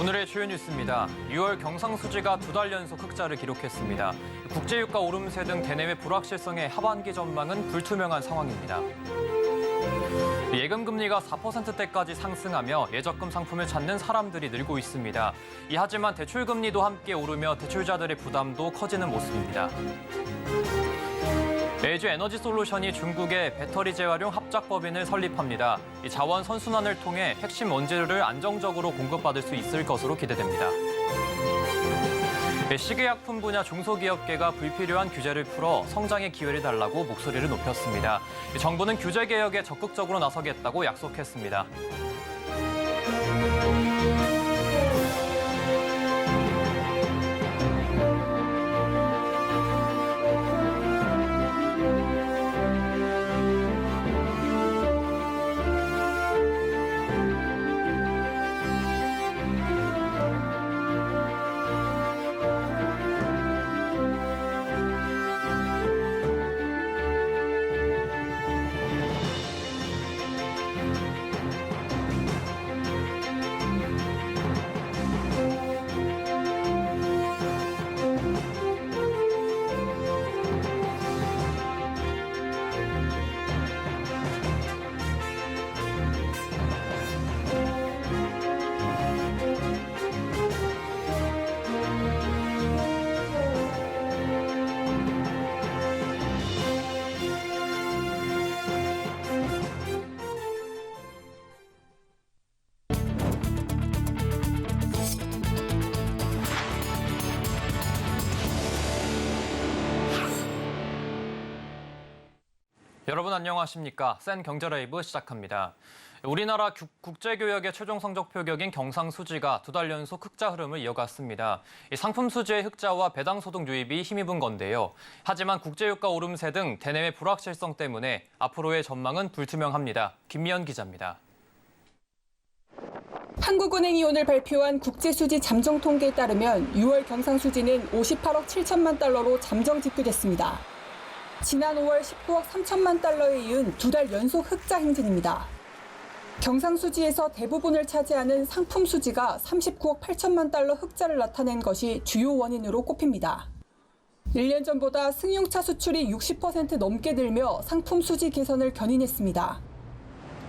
오늘의 주요 뉴스입니다. 6월 경상수지가 2달 연속 흑자를 기록했습니다. 국제유가 오름세 등 대내외 불확실성의 하반기 전망은 불투명한 상황입니다. 예금금리가 4%대까지 상승하며 예적금 상품을 찾는 사람들이 늘고 있습니다. 하지만 대출금리도 함께 오르며 대출자들의 부담도 커지는 모습입니다. LG 에너지솔루션이 중국에 배터리 재활용 합작법인을 설립합니다. 이 자원 선순환을 통해 핵심 원재료를 안정적으로 공급받을 수 있을 것으로 기대됩니다. 식의약품 분야 중소기업계가 불필요한 규제를 풀어 성장의 기회를 달라고 목소리를 높였습니다. 정부는 규제 개혁에 적극적으로 나서겠다고 약속했습니다. 여러분 안녕하십니까? 센 경제라이브 시작합니다. 우리나라 국제교역의 최종 성적 표격인 경상수지가 2달 연속 흑자 흐름을 이어갔습니다. 상품 수지의 흑자와 배당소득 유입이 힘입은 건데요. 하지만 국제유가 오름세 등 대내외 불확실성 때문에 앞으로의 전망은 불투명합니다. 김미연 기자입니다. 한국은행이 오늘 발표한 국제수지 잠정 통계에 따르면 6월 경상수지는 58억 7천만 달러로 잠정 집계됐습니다. 지난 5월 19억 3천만 달러에 이은 2달 연속 흑자 행진입니다. 경상수지에서 대부분을 차지하는 상품 수지가 39억 8천만 달러 흑자를 나타낸 것이 주요 원인으로 꼽힙니다. 1년 전보다 승용차 수출이 60% 넘게 늘며 상품 수지 개선을 견인했습니다.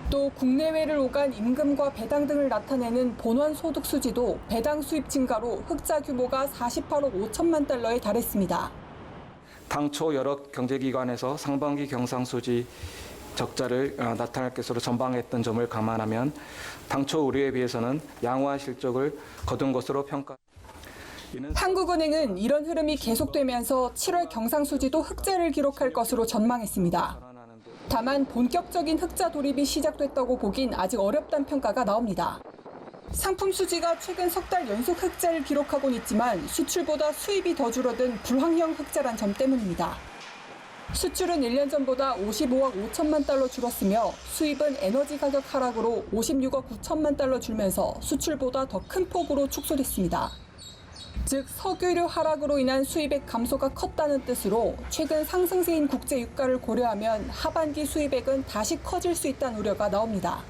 또 국내외를 오간 임금과 배당 등을 나타내는 본원 소득 수지도 배당 수입 증가로 흑자 규모가 48억 5천만 달러에 달했습니다. 당초 여러 경제기관에서 상반기 경상수지 적자를 나타낼 것으로 전망했던 점을 감안하면 당초 우려에 비해서는 양호한 실적을 거둔 것으로 평가. 한국은행은 이런 흐름이 계속되면서 7월 경상수지도 흑자를 기록할 것으로 전망했습니다. 다만 본격적인 흑자 돌입이 시작됐다고 보긴 아직 어렵다는 평가가 나옵니다. 상품 수지가 최근 석 달 연속 흑자를 기록하곤 있지만 수출보다 수입이 더 줄어든 불황형 흑자란 점 때문입니다. 수출은 1년 전보다 55억 5천만 달러 줄었으며 수입은 에너지 가격 하락으로 56억 9천만 달러 줄면서 수출보다 더 큰 폭으로 축소됐습니다. 즉 석유료 하락으로 인한 수입액 감소가 컸다는 뜻으로 최근 상승세인 국제 유가를 고려하면 하반기 수입액은 다시 커질 수 있다는 우려가 나옵니다.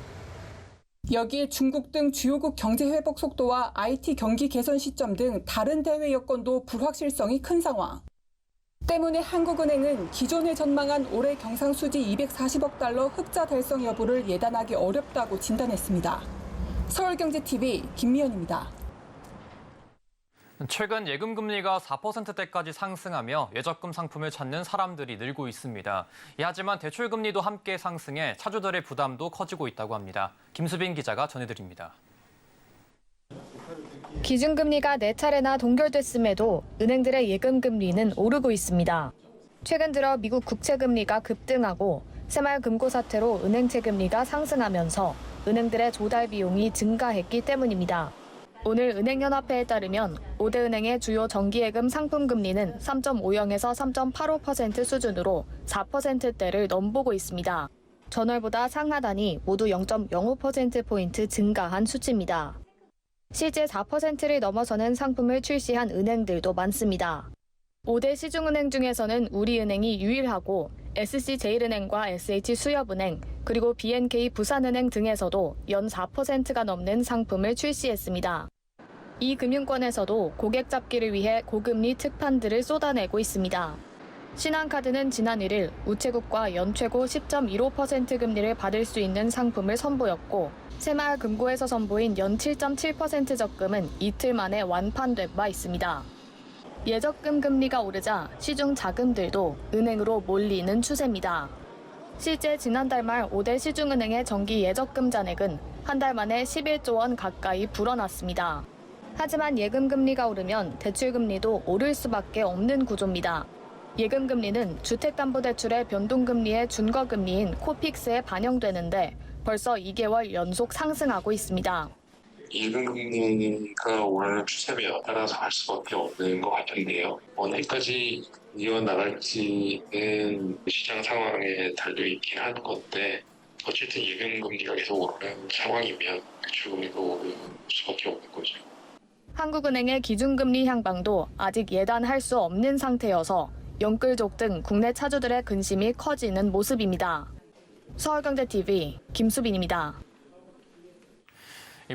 여기에 중국 등 주요국 경제 회복 속도와 IT 경기 개선 시점 등 다른 대외 여건도 불확실성이 큰 상황. 때문에 한국은행은 기존에 전망한 올해 경상수지 240억 달러 흑자 달성 여부를 예단하기 어렵다고 진단했습니다. 서울경제TV 김미연입니다. 최근 예금금리가 4%대까지 상승하며 예적금 상품을 찾는 사람들이 늘고 있습니다. 하지만 대출금리도 함께 상승해 차주들의 부담도 커지고 있다고 합니다. 김수빈 기자가 전해드립니다. 기준금리가 4차례나 동결됐음에도 은행들의 예금금리는 오르고 있습니다. 최근 들어 미국 국채금리가 급등하고 새마을금고 사태로 은행채 금리가 상승하면서 은행들의 조달 비용이 증가했기 때문입니다. 오늘 은행연합회에 따르면 5대 은행의 주요 정기예금 상품금리는 3.50에서 3.85% 수준으로 4%대를 넘보고 있습니다. 전월보다 상하단이 모두 0.05%포인트 증가한 수치입니다. 실제 4%를 넘어서는 상품을 출시한 은행들도 많습니다. 5대 시중은행 중에서는 우리은행이 유일하고 SC제일은행과 SH수협은행, 그리고 BNK 부산은행 등에서도 연 4%가 넘는 상품을 출시했습니다. 이 금융권에서도 고객 잡기를 위해 고금리 특판들을 쏟아내고 있습니다. 신한카드는 지난 1일 우체국과 연최고 10.15% 금리를 받을 수 있는 상품을 선보였고 새마을금고에서 선보인 연 7.7% 적금은 이틀 만에 완판된 바 있습니다. 예적금 금리가 오르자 시중 자금들도 은행으로 몰리는 추세입니다. 실제 지난달 말 5대 시중은행의 정기 예적금 잔액은 한 달 만에 11조 원 가까이 불어났습니다. 하지만 예금 금리가 오르면 대출 금리도 오를 수밖에 없는 구조입니다. 예금 금리는 주택담보대출의 변동금리의 준거금리인 코픽스에 반영되는데 벌써 2개월 연속 상승하고 있습니다. 예금 금리가 오르는 추세에 따라서 갈 수밖에 없는 것 같은데요. 언제까지 이어나갈지는 시장 상황에 달려있긴 한 건데 어쨌든 예금 금리가 계속 오르는 상황이면 대출 금리도 오를 수밖에 없는 거죠. 한국은행의 기준금리 향방도 아직 예단할 수 없는 상태여서 영끌족 등 국내 차주들의 근심이 커지는 모습입니다. 서울경제TV 김수빈입니다.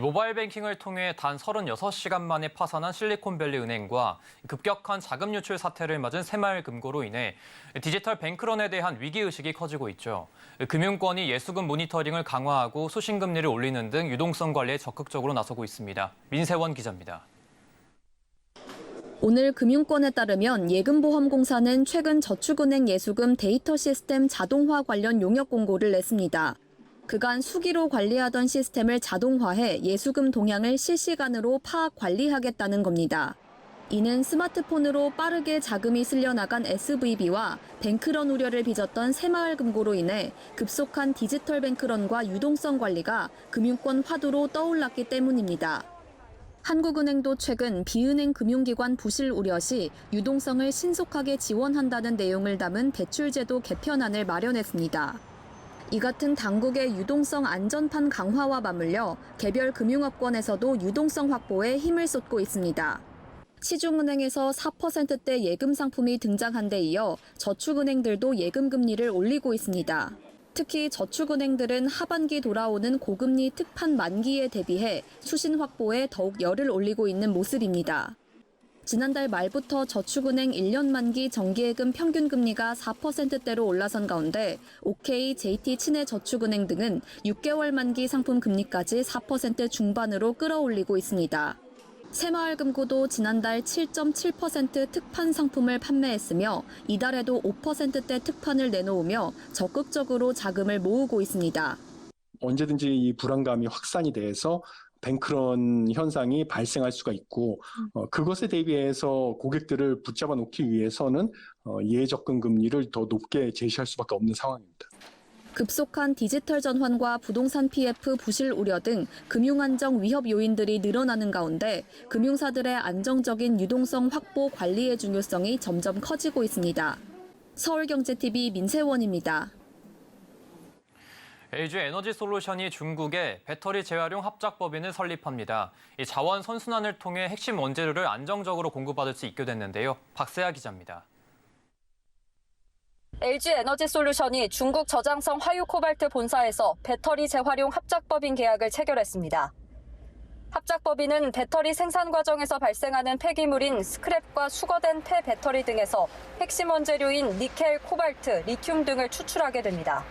모바일 뱅킹을 통해 단 36시간 만에 파산한 실리콘밸리 은행과 급격한 자금 유출 사태를 맞은 새마을금고로 인해 디지털 뱅크런에 대한 위기의식이 커지고 있죠. 금융권이 예수금 모니터링을 강화하고 수신금리를 올리는 등 유동성 관리에 적극적으로 나서고 있습니다. 민세원 기자입니다. 오늘 금융권에 따르면 예금보험공사는 최근 저축은행 예수금 데이터 시스템 자동화 관련 용역 공고를 냈습니다. 그간 수기로 관리하던 시스템을 자동화해 예수금 동향을 실시간으로 파악 관리하겠다는 겁니다. 이는 스마트폰으로 빠르게 자금이 쓸려나간 SVB와 뱅크런 우려를 빚었던 새마을금고로 인해 급속한 디지털 뱅크런과 유동성 관리가 금융권 화두로 떠올랐기 때문입니다. 한국은행도 최근 비은행 금융기관 부실 우려 시 유동성을 신속하게 지원한다는 내용을 담은 대출제도 개편안을 마련했습니다. 이 같은 당국의 유동성 안전판 강화와 맞물려 개별 금융업권에서도 유동성 확보에 힘을 쏟고 있습니다. 시중은행에서 4%대 예금 상품이 등장한 데 이어 저축은행들도 예금 금리를 올리고 있습니다. 특히 저축은행들은 하반기 돌아오는 고금리 특판 만기에 대비해 수신 확보에 더욱 열을 올리고 있는 모습입니다. 지난달 말부터 저축은행 1년 만기 정기예금 평균 금리가 4%대로 올라선 가운데 OK, JT 친해저축은행 등은 6개월 만기 상품 금리까지 4% 중반으로 끌어올리고 있습니다. 새마을금고도 지난달 7.7% 특판 상품을 판매했으며 이달에도 5%대 특판을 내놓으며 적극적으로 자금을 모으고 있습니다. 언제든지 이 불안감이 확산이 돼서 뱅크런 현상이 발생할 수가 있고 그것에 대비해서 고객들을 붙잡아 놓기 위해서는 예적금 금리를 더 높게 제시할 수밖에 없는 상황입니다. 급속한 디지털 전환과 부동산 PF 부실 우려 등 금융 안정 위협 요인들이 늘어나는 가운데 금융사들의 안정적인 유동성 확보 관리의 중요성이 점점 커지고 있습니다. 서울경제TV 민세원입니다. LG 에너지솔루션이 중국에 배터리 재활용 합작법인을 설립합니다. 이 자원 선순환을 통해 핵심 원재료를 안정적으로 공급받을 수 있게 됐는데요. 박세아 기자입니다. LG 에너지솔루션이 중국 저장성 화유코발트 본사에서 배터리 재활용 합작법인 계약을 체결했습니다. 합작법인은 배터리 생산 과정에서 발생하는 폐기물인 스크랩과 수거된 폐 배터리 등에서 핵심 원재료인 니켈, 코발트, 리튬 등을 추출하게 됩니다.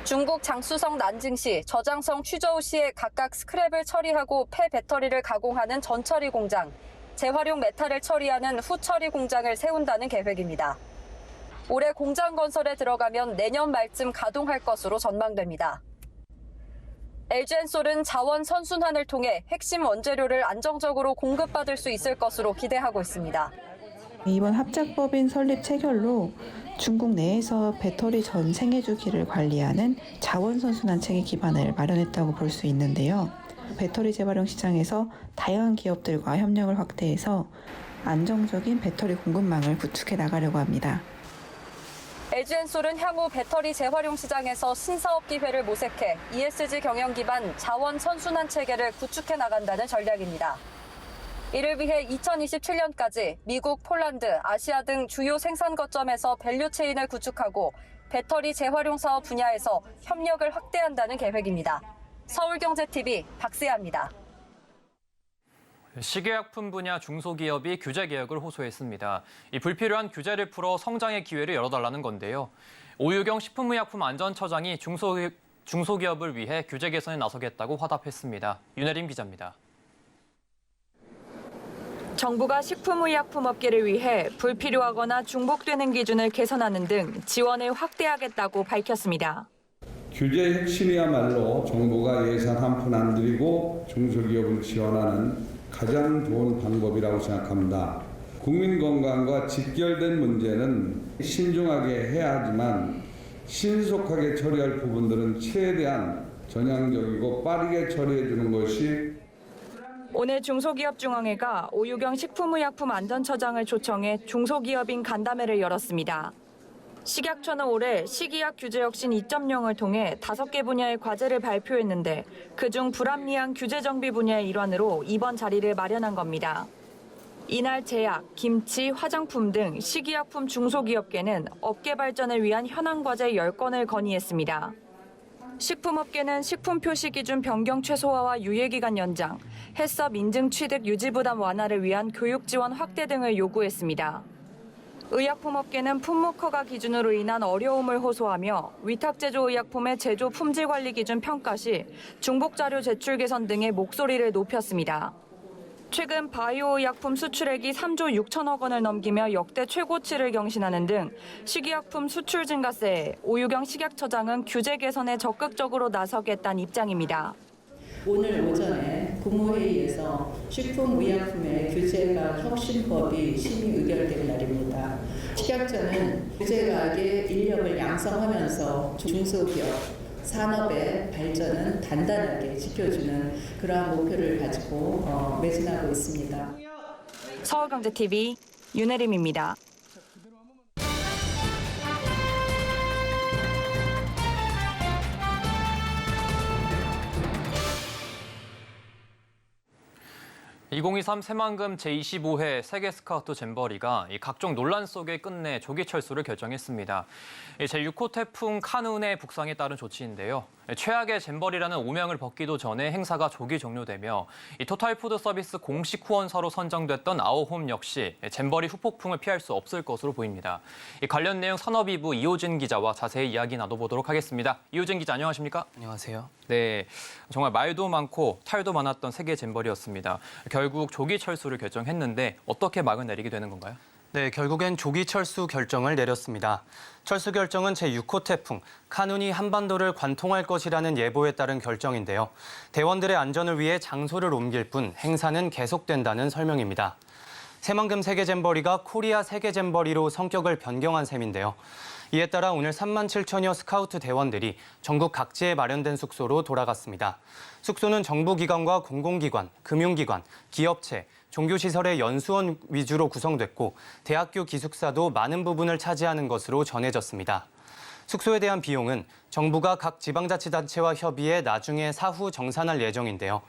중국 장쑤성 난징시, 저장성 취저우시에 각각 스크랩을 처리하고 폐 배터리를 가공하는 전처리 공장, 재활용 메탈을 처리하는 후처리 공장을 세운다는 계획입니다. 올해 공장 건설에 들어가면 내년 말쯤 가동할 것으로 전망됩니다. LG엔솔은 자원 선순환을 통해 핵심 원재료를 안정적으로 공급받을 수 있을 것으로 기대하고 있습니다. 이번 합작법인 설립 체결로 중국 내에서 배터리 전 생애주기를 관리하는 자원 선순환 체계 기반을 마련했다고 볼 수 있는데요. 배터리 재활용 시장에서 다양한 기업들과 협력을 확대해서 안정적인 배터리 공급망을 구축해 나가려고 합니다. LG엔솔은 향후 배터리 재활용 시장에서 신사업 기회를 모색해 ESG 경영 기반 자원 선순환 체계를 구축해 나간다는 전략입니다. 이를 위해 2027년까지 미국, 폴란드, 아시아 등 주요 생산 거점에서 밸류체인을 구축하고 배터리 재활용 사업 분야에서 협력을 확대한다는 계획입니다. 서울경제TV 박세아입니다. 식약품 분야 중소기업이 규제 개혁을 호소했습니다. 이 불필요한 규제를 풀어 성장의 기회를 열어달라는 건데요. 오유경 식품의약품안전처장이 중소기업을 위해 규제 개선에 나서겠다고 화답했습니다. 윤혜림 기자입니다. 정부가 식품의약품업계를 위해 불필요하거나 중복되는 기준을 개선하는 등 지원을 확대하겠다고 밝혔습니다. 규제의 핵심이야말로 정부가 예산 한 푼 안 들이고 중소기업을 지원하는 가장 좋은 방법이라고 생각합니다. 국민 건강과 직결된 문제는 신중하게 해야 하지만 신속하게 처리할 부분들은 최대한 전향적이고 빠르게 처리해 주는 것이 오늘 중소기업중앙회가 오유경 식품의약품안전처장을 초청해 중소기업인 간담회를 열었습니다. 식약처는 올해 식이약 규제혁신 2.0을 통해 5개 분야의 과제를 발표했는데 그중 불합리한 규제 정비 분야의 일환으로 이번 자리를 마련한 겁니다. 이날 제약, 김치, 화장품 등 식이약품 중소기업계는 업계 발전을 위한 현안 과제 10건을 건의했습니다. 식품업계는 식품 표시 기준 변경 최소화와 유예기간 연장, 해썹 인증 취득 유지 부담 완화를 위한 교육 지원 확대 등을 요구했습니다. 의약품업계는 품목 허가 기준으로 인한 어려움을 호소하며 위탁제조 의약품의 제조 품질 관리 기준 평가 시 중복 자료 제출 개선 등의 목소리를 높였습니다. 최근 바이오 의약품 수출액이 3조 6천억 원을 넘기며 역대 최고치를 경신하는 등 식이약품 수출 증가세에 오유경 식약처장은 규제 개선에 적극적으로 나서겠다는 입장입니다. 오늘 오전에 국무회의에서 식품의약품의 규제가 혁신법이 심의 의결된 날입니다. 식약처는 규제가의 인력을 양성하면서 중소기업, 산업의 발전은 단단하게 지켜주는 그러한 목표를 가지고 매진하고 있습니다. 서울경제TV 윤혜림입니다. (2023) 새만금 제25회 세계 스카우트 잼버리가 각종 논란 속에 끝내 조기 철수를 결정했습니다. 제6호 태풍 카눈의 북상에 따른 조치인데요. 최악의 잼버리라는 오명을 벗기도 전에 행사가 조기 종료되며 토탈푸드 서비스 공식 후원사로 선정됐던 아오홈 역시 잼버리 후폭풍을 피할 수 없을 것으로 보입니다. 관련 내용 산업이부 이호진 기자와 자세히 이야기 나눠보도록 하겠습니다. 이호진 기자 안녕하십니까? 안녕하세요. 네, 정말 말도 많고 탈도 많았던 세계 잼버리였습니다. 결국 조기 철수를 결정했는데 어떻게 막을 내리게 되는 건가요? 네, 결국엔 조기 철수 결정을 내렸습니다. 철수 결정은 제6호 태풍 카눈이 한반도를 관통할 것이라는 예보에 따른 결정인데요. 대원들의 안전을 위해 장소를 옮길 뿐 행사는 계속된다는 설명입니다. 새만금 세계잼버리가 코리아 세계잼버리로 성격을 변경한 셈인데요. 이에 따라 오늘 3만 7천여 스카우트 대원들이 전국 각지에 마련된 숙소로 돌아갔습니다. 숙소는 정부기관과 공공기관, 금융기관, 기업체, 종교시설의 연수원 위주로 구성됐고 대학교 기숙사도 많은 부분을 차지하는 것으로 전해졌습니다. 숙소에 대한 비용은 정부가 각 지방자치단체와 협의해 나중에 사후 정산할 예정인데요.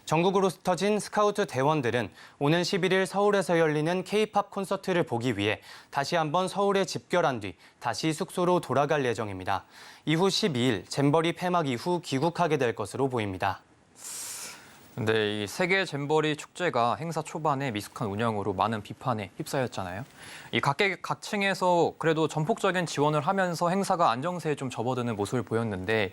전국으로 흩어진 스카우트 대원들은 오는 11일 서울에서 열리는 K-팝 콘서트를 보기 위해 다시 한번 서울에 집결한 뒤 다시 숙소로 돌아갈 예정입니다. 이후 12일 잼버리 폐막 이후 귀국하게 될 것으로 보입니다. 근데 이 세계 잼버리 축제가 행사 초반에 미숙한 운영으로 많은 비판에 휩싸였잖아요. 이 각층에서 그래도 전폭적인 지원을 하면서 행사가 안정세에 좀 접어드는 모습을 보였는데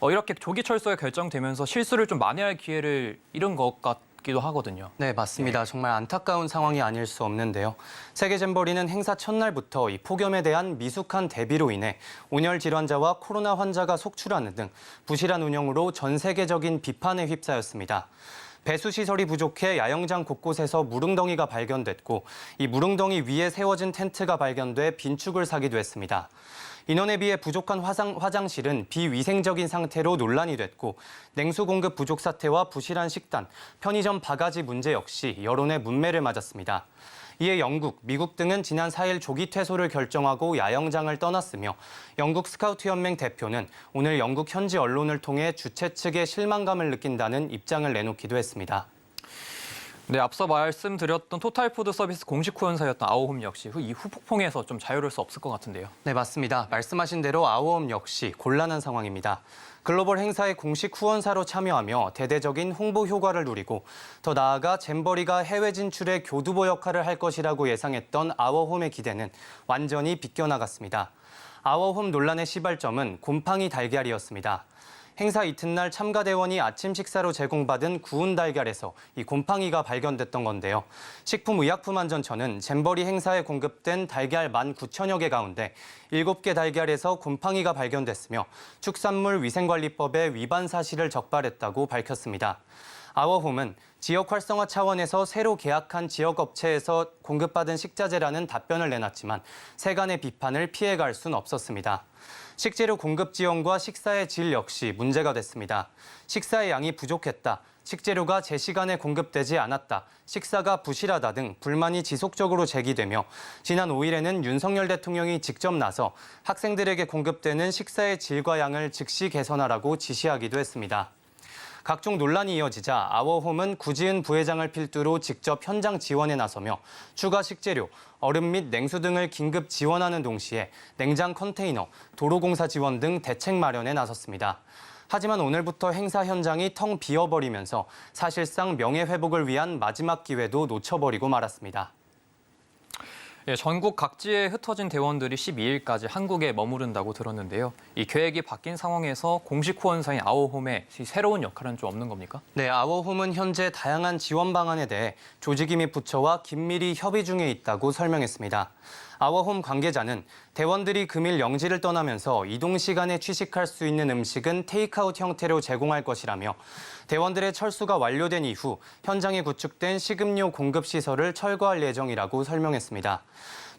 이렇게 조기 철수가 결정되면서 실수를 좀 만회할 기회를 잃은 것 같기도 하거든요. 네, 맞습니다. 정말 안타까운 상황이 아닐 수 없는데요. 세계잼버리는 행사 첫날부터 이 폭염에 대한 미숙한 대비로 인해 온열 질환자와 코로나 환자가 속출하는 등 부실한 운영으로 전 세계적인 비판에 휩싸였습니다. 배수 시설이 부족해 야영장 곳곳에서 무릉덩이가 발견됐고 이 무릉덩이 위에 세워진 텐트가 발견돼 빈축을 사기도 했습니다. 인원에 비해 부족한 화장실은 비위생적인 상태로 논란이 됐고 냉수 공급 부족 사태와 부실한 식단, 편의점 바가지 문제 역시 여론의 문매를 맞았습니다. 이에 영국, 미국 등은 지난 4일 조기 퇴소를 결정하고 야영장을 떠났으며 영국 스카우트 연맹 대표는 오늘 영국 현지 언론을 통해 주최 측에 실망감을 느낀다는 입장을 내놓기도 했습니다. 네, 앞서 말씀드렸던 토탈푸드 서비스 공식 후원사였던 아오홈 역시 이 후폭풍에서 좀 자유로울 수 없을 것 같은데요. 네, 맞습니다. 말씀하신 대로 아오홈 역시 곤란한 상황입니다. 글로벌 행사의 공식 후원사로 참여하며 대대적인 홍보 효과를 누리고 더 나아가 잼버리가 해외 진출의 교두보 역할을 할 것이라고 예상했던 아워홈의 기대는 완전히 비껴나갔습니다. 아워홈 논란의 시발점은 곰팡이 달걀이었습니다. 행사 이튿날 참가대원이 아침 식사로 제공받은 구운 달걀에서 이 곰팡이가 발견됐던 건데요. 식품의약품안전처는 잼버리 행사에 공급된 달걀 19,000여 개 가운데 7개 달걀에서 곰팡이가 발견됐으며 축산물위생관리법의 위반 사실을 적발했다고 밝혔습니다. 아워홈은 지역 활성화 차원에서 새로 계약한 지역 업체에서 공급받은 식자재라는 답변을 내놨지만 세간의 비판을 피해갈 순 없었습니다. 식재료 공급 지원과 식사의 질 역시 문제가 됐습니다. 식사의 양이 부족했다, 식재료가 제 시간에 공급되지 않았다, 식사가 부실하다 등 불만이 지속적으로 제기되며 지난 5일에는 윤석열 대통령이 직접 나서 학생들에게 공급되는 식사의 질과 양을 즉시 개선하라고 지시하기도 했습니다. 각종 논란이 이어지자 아워홈은 구지은 부회장을 필두로 직접 현장 지원에 나서며 추가 식재료, 얼음 및 냉수 등을 긴급 지원하는 동시에 냉장 컨테이너, 도로공사 지원 등 대책 마련에 나섰습니다. 하지만 오늘부터 행사 현장이 텅 비어버리면서 사실상 명예회복을 위한 마지막 기회도 놓쳐버리고 말았습니다. 예, 전국 각지에 흩어진 대원들이 12일까지 한국에 머무른다고 들었는데요. 이 계획이 바뀐 상황에서 공식 후원사인 아워홈의 새로운 역할은 좀 없는 겁니까? 네, 아워홈은 현재 다양한 지원 방안에 대해 조직위 및 부처와 긴밀히 협의 중에 있다고 설명했습니다. 아워홈 관계자는 대원들이 금일 영지를 떠나면서 이동 시간에 취식할 수 있는 음식은 테이크아웃 형태로 제공할 것이라며 대원들의 철수가 완료된 이후 현장에 구축된 식음료 공급 시설을 철거할 예정이라고 설명했습니다.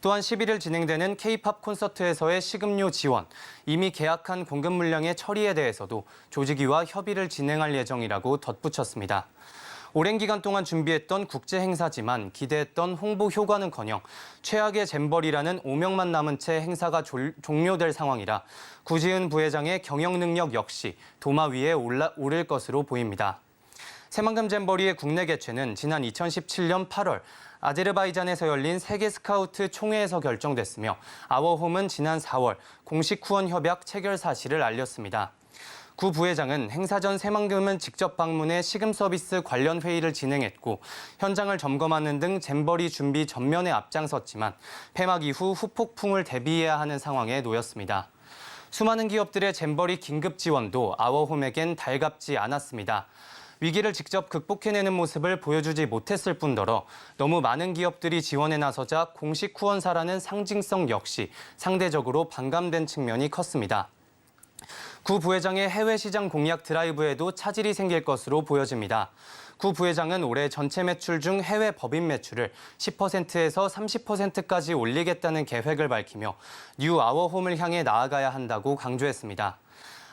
또한 11일 진행되는 K-팝 콘서트에서의 식음료 지원, 이미 계약한 공급 물량의 처리에 대해서도 조직위와 협의를 진행할 예정이라고 덧붙였습니다. 오랜 기간 동안 준비했던 국제 행사지만 기대했던 홍보 효과는커녕 최악의 잼버리라는 오명만 남은 채 행사가 종료될 상황이라 구지은 부회장의 경영 능력 역시 도마 위에 오를 것으로 보입니다. 새만금 잼버리의 국내 개최는 지난 2017년 8월 아제르바이잔에서 열린 세계 스카우트 총회에서 결정됐으며 아워홈은 지난 4월 공식 후원 협약 체결 사실을 알렸습니다. 구 부회장은 행사 전 새만금은 직접 방문해 식음 서비스 관련 회의를 진행했고 현장을 점검하는 등 잼버리 준비 전면에 앞장섰지만 폐막 이후 후폭풍을 대비해야 하는 상황에 놓였습니다. 수많은 기업들의 잼버리 긴급 지원도 아워홈에겐 달갑지 않았습니다. 위기를 직접 극복해내는 모습을 보여주지 못했을 뿐더러 너무 많은 기업들이 지원에 나서자 공식 후원사라는 상징성 역시 상대적으로 반감된 측면이 컸습니다. 구 부회장의 해외 시장 공략 드라이브에도 차질이 생길 것으로 보여집니다. 구 부회장은 올해 전체 매출 중 해외 법인 매출을 10%에서 30%까지 올리겠다는 계획을 밝히며 뉴 아워홈을 향해 나아가야 한다고 강조했습니다.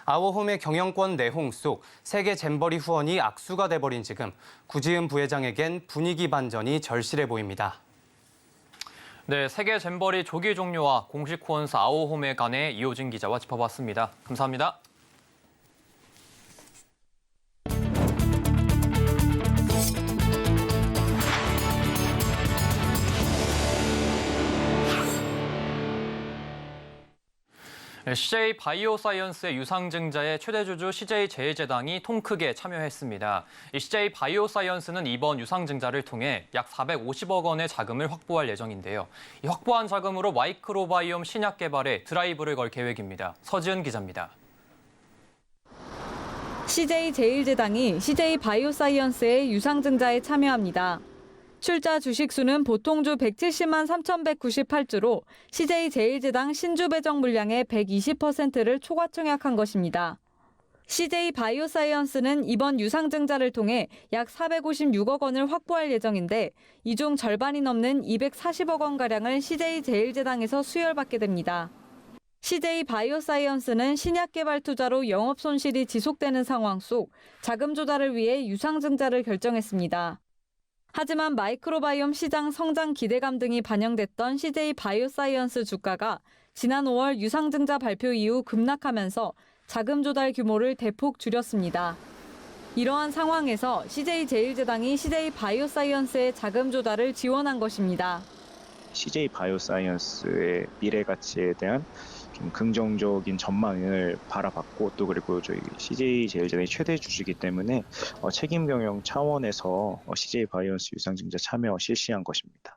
아워홈의 경영권 내홍 속 세계 잼버리 후원이 악수가 돼버린 지금 구지은 부회장에겐 분위기 반전이 절실해 보입니다. 네, 세계 잼버리 조기 종료와 공식 후원사 아워홈에 관해 이호진 기자와 짚어봤습니다. 감사합니다. CJ 바이오사이언스의 유상증자의 최대 주주 CJ 제일제당이 통 크게 참여했습니다. CJ 바이오사이언스는 이번 유상증자를 통해 약 450억 원의 자금을 확보할 예정인데요. 이 확보한 자금으로 마이크로바이옴 신약 개발에 드라이브를 걸 계획입니다. 서지은 기자입니다. CJ 제일제당이 CJ 바이오사이언스의 유상증자에 참여합니다. 출자 주식수는 보통주 170만 3,198주로 CJ 제일제당 신주 배정 물량의 120%를 초과 청약한 것입니다. CJ 바이오사이언스는 이번 유상증자를 통해 약 456억 원을 확보할 예정인데 이 중 절반이 넘는 240억 원가량을 CJ 제일제당에서 수혈받게 됩니다. CJ 바이오사이언스는 신약 개발 투자로 영업 손실이 지속되는 상황 속 자금 조달을 위해 유상증자를 결정했습니다. 하지만 마이크로바이옴 시장 성장 기대감 등이 반영됐던 CJ 바이오사이언스 주가가 지난 5월 유상증자 발표 이후 급락하면서 자금 조달 규모를 대폭 줄였습니다. 이러한 상황에서 CJ제일제당이 CJ 바이오사이언스의 자금 조달을 지원한 것입니다. CJ 바이오사이언스의 미래 가치에 대한 좀 긍정적인 전망을 바라봤고 또 그리고 저희 CJ제일제당이 최대 주주이기 때문에 책임 경영 차원에서 CJ 바이오사이언스 유상증자 참여 실시한 것입니다.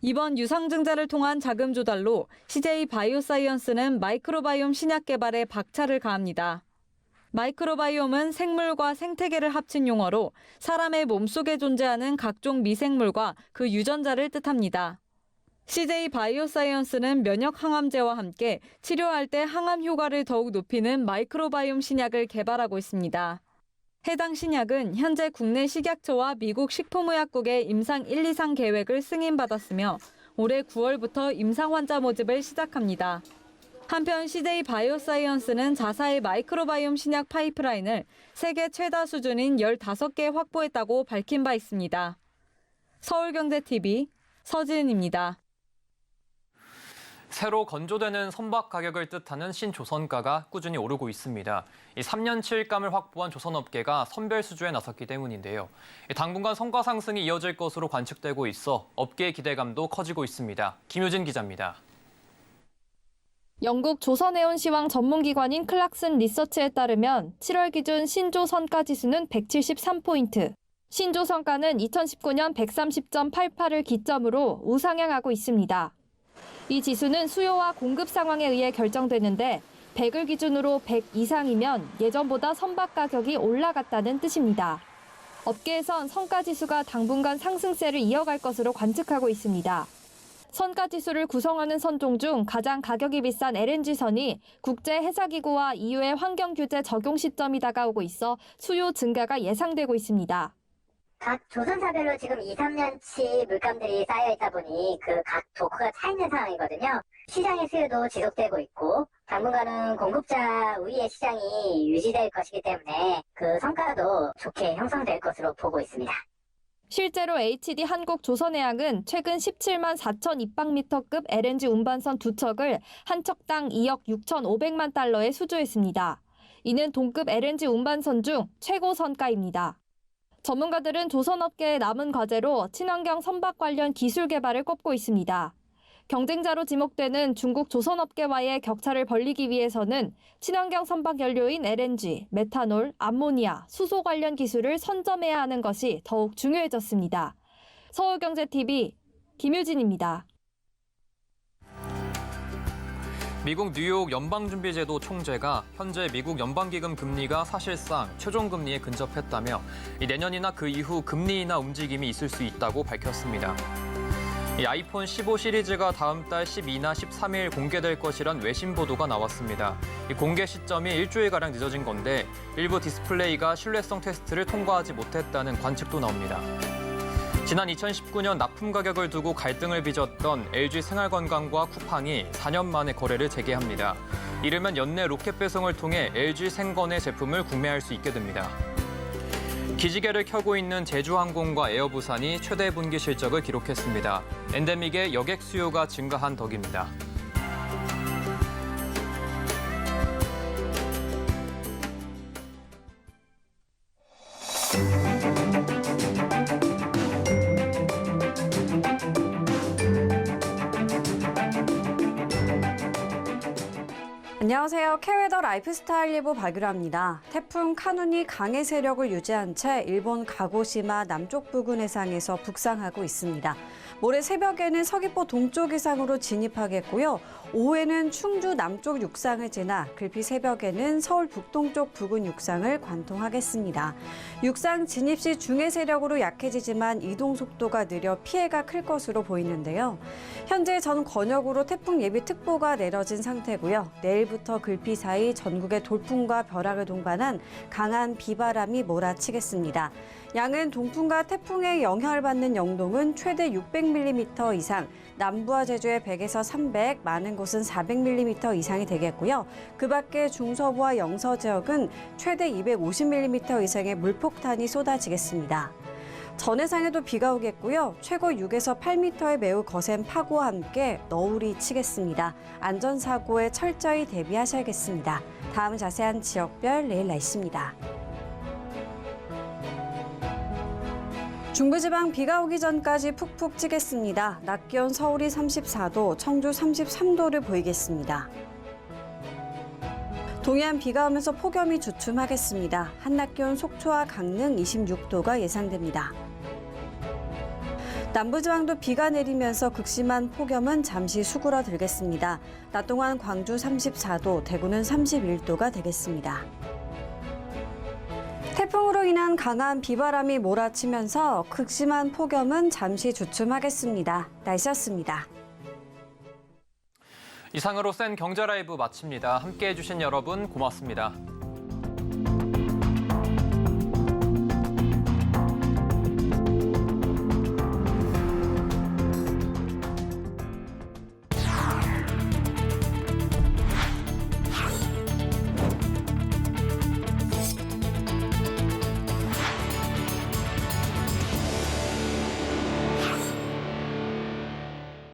이번 유상증자를 통한 자금 조달로 CJ 바이오사이언스는 마이크로바이옴 신약 개발에 박차를 가합니다. 마이크로바이옴은 생물과 생태계를 합친 용어로 사람의 몸속에 존재하는 각종 미생물과 그 유전자를 뜻합니다. CJ 바이오사이언스는 면역 항암제와 함께 치료할 때 항암 효과를 더욱 높이는 마이크로바이옴 신약을 개발하고 있습니다. 해당 신약은 현재 국내 식약처와 미국 식품의약국의 임상 1, 2상 계획을 승인받았으며 올해 9월부터 임상 환자 모집을 시작합니다. 한편 CJ 바이오사이언스는 자사의 마이크로바이옴 신약 파이프라인을 세계 최다 수준인 15개 확보했다고 밝힌 바 있습니다. 서울경제TV 서지은입니다. 새로 건조되는 선박 가격을 뜻하는 신조선가가 꾸준히 오르고 있습니다. 이 3년치일감을 확보한 조선업계가 선별 수주에 나섰기 때문인데요. 당분간 성과 상승이 이어질 것으로 관측되고 있어 업계의 기대감도 커지고 있습니다. 김효진 기자입니다. 영국 조선해운 시황 전문기관인 클락슨 리서치에 따르면 7월 기준 신조 선가 지수는 173포인트. 신조 선가는 2019년 130.88을 기점으로 우상향하고 있습니다. 이 지수는 수요와 공급 상황에 의해 결정되는데 100을 기준으로 100 이상이면 예전보다 선박 가격이 올라갔다는 뜻입니다. 업계에선 선가지수가 당분간 상승세를 이어갈 것으로 관측하고 있습니다. 선가지수를 구성하는 선종 중 가장 가격이 비싼 LNG선이 국제해사기구와 EU의 환경규제 적용 시점이 다가오고 있어 수요 증가가 예상되고 있습니다. 각 조선사별로 지금 2, 3년치 물감들이 쌓여있다 보니 그 각 도크가 차 있는 상황이거든요. 시장의 수요도 지속되고 있고 당분간은 공급자 우위의 시장이 유지될 것이기 때문에 그 성과도 좋게 형성될 것으로 보고 있습니다. 실제로 HD 한국조선해양은 최근 17만 4천 입방미터급 LNG 운반선 2척을 한 척당 2억 6,500만 달러에 수주했습니다. 이는 동급 LNG 운반선 중 최고 선가입니다. 전문가들은 조선업계의 남은 과제로 친환경 선박 관련 기술 개발을 꼽고 있습니다. 경쟁자로 지목되는 중국 조선업계와의 격차를 벌리기 위해서는 친환경 선박 연료인 LNG, 메탄올, 암모니아, 수소 관련 기술을 선점해야 하는 것이 더욱 중요해졌습니다. 서울경제TV 김유진입니다. 미국 뉴욕 연방준비제도 총재가 현재 미국 연방기금 금리가 사실상 최종금리에 근접했다며 내년이나 그 이후 금리 인하 움직임이 있을 수 있다고 밝혔습니다. 아이폰 15 시리즈가 다음 달 12나 13일 공개될 것이란 외신 보도가 나왔습니다. 공개 시점이 일주일가량 늦어진 건데 일부 디스플레이가 신뢰성 테스트를 통과하지 못했다는 관측도 나옵니다. 지난 2019년 납품 가격을 두고 갈등을 빚었던 LG 생활건강과 쿠팡이 4년 만에 거래를 재개합니다. 이르면 연내 로켓 배송을 통해 LG 생건의 제품을 구매할 수 있게 됩니다. 기지개를 켜고 있는 제주항공과 에어부산이 최대 분기 실적을 기록했습니다. 엔데믹의 여객 수요가 증가한 덕입니다. 안녕하세요. K웨더 라이프스타일 예보 박유라입니다. 태풍 카눈이 강의 세력을 유지한 채 일본 가고시마 남쪽 부근 해상에서 북상하고 있습니다. 모레 새벽에는 서귀포 동쪽 해상으로 진입하겠고요. 오후에는 충주 남쪽 육상을 지나 글피 새벽에는 서울 북동쪽 부근 육상을 관통하겠습니다. 육상 진입 시 중해 세력으로 약해지지만 이동 속도가 느려 피해가 클 것으로 보이는데요. 현재 전 권역으로 태풍 예비 특보가 내려진 상태고요. 내일부터 글피 사이 전국에 돌풍과 벼락을 동반한 강한 비바람이 몰아치겠습니다. 양은 동풍과 태풍의 영향을 받는 영동은 최대 600mm 이상, 남부와 제주의 100에서 300, 많은 곳은 400mm 이상이 되겠고요. 그 밖에 중서부와 영서 지역은 최대 250mm 이상의 물폭탄이 쏟아지겠습니다. 전해상에도 비가 오겠고요. 최고 6에서 8m의 매우 거센 파고와 함께 너울이 치겠습니다. 안전사고에 철저히 대비하셔야겠습니다. 다음 자세한 지역별 내일 날씨입니다. 중부지방 비가 오기 전까지 푹푹 찌겠습니다. 낮 기온 서울이 34도, 청주 33도를 보이겠습니다. 동해안 비가 오면서 폭염이 주춤하겠습니다. 한낮 기온 속초와 강릉 26도가 예상됩니다. 남부지방도 비가 내리면서 극심한 폭염은 잠시 수그러들겠습니다. 낮 동안 광주 34도, 대구는 31도가 되겠습니다. 태풍으로 인한 강한 비바람이 몰아치면서 극심한 폭염은 잠시 주춤하겠습니다. 날씨였습니다. 이상으로 센 경제 라이브 마칩니다. 함께해 주신 여러분 고맙습니다.